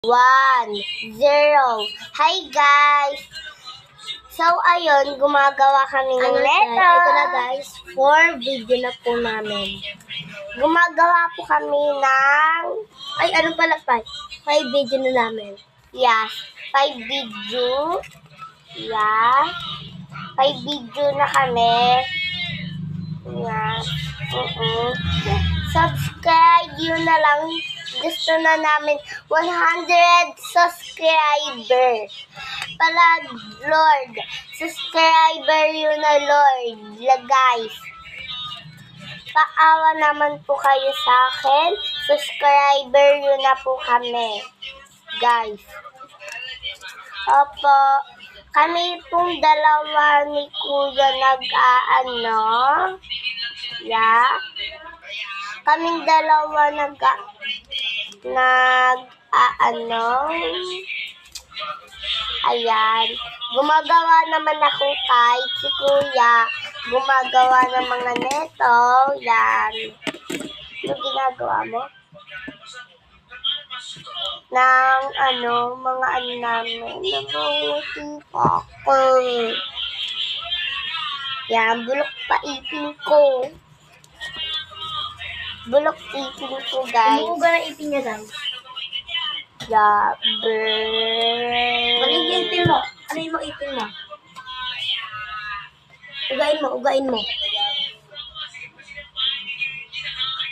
1, 0. Hi guys! So ayun, gumagawa kami ng letter. Ito na guys, 4 video na po namin. Gumagawa po kami ng... Ay, ano pala 5? 5 video na namin. Yes, 5 video. Yeah. 5 video na kami. Yeah. Subscribe yun na lang. Gusto na namin 100 subscriber. Pala, Lord. Subscriber yun na, Lord. Guys. Paawa naman po kayo sa akin. Subscriber yun na po kami. Guys. Opo. Kami pong dalawa ni Kuya nag-aano. Yeah. Kaming dalawa nag-aano. Ayan. Gumagawa naman ako kahit si Kuya. Gumagawa ng mga neto. Yan. Ano ginagawa mo? Ng mga namin. Nabuti pa ako. Yan. Bulok pa ipin ko. Bulok ipin ko, guys. Umuuga na ipin niya guys. Jabber. Ano yung ipin mo? Ano yung ipin mo? Ugain mo.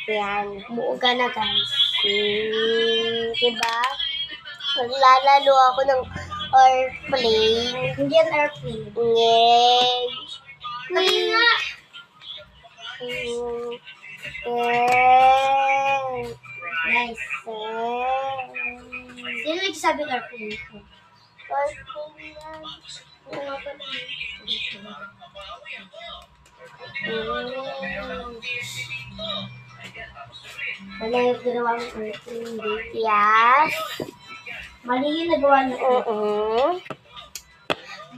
Yan. Umuuga na guys. Diba? Naglalaro ako ng airplane. Hindi yan airplane. Ngey. Dali nga! Nice. Sino nagsasabi ng airplane ko? Mali yung ginawa ng airplane. Yes. Mali yung nagawa ng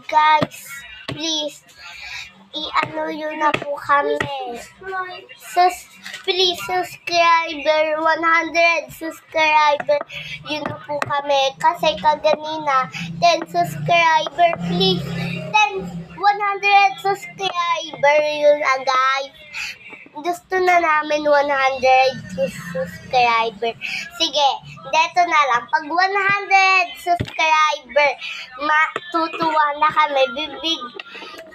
Guys, please, i-ano yun na po kami. Please, subscriber, 100 subscriber, yun na po kami. Kasi kaganina, 10 subscriber, please, 100 subscriber yun guys. Gusto na namin 100 subscriber. Sige, dito na lang. Pag 100 subscriber, matutuwa na kami.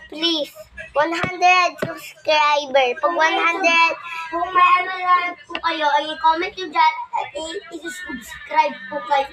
Please, 100 subscriber. Pag 100, kung may ano na po kayo, i-comment nyo dyan at i-subscribe po kayo.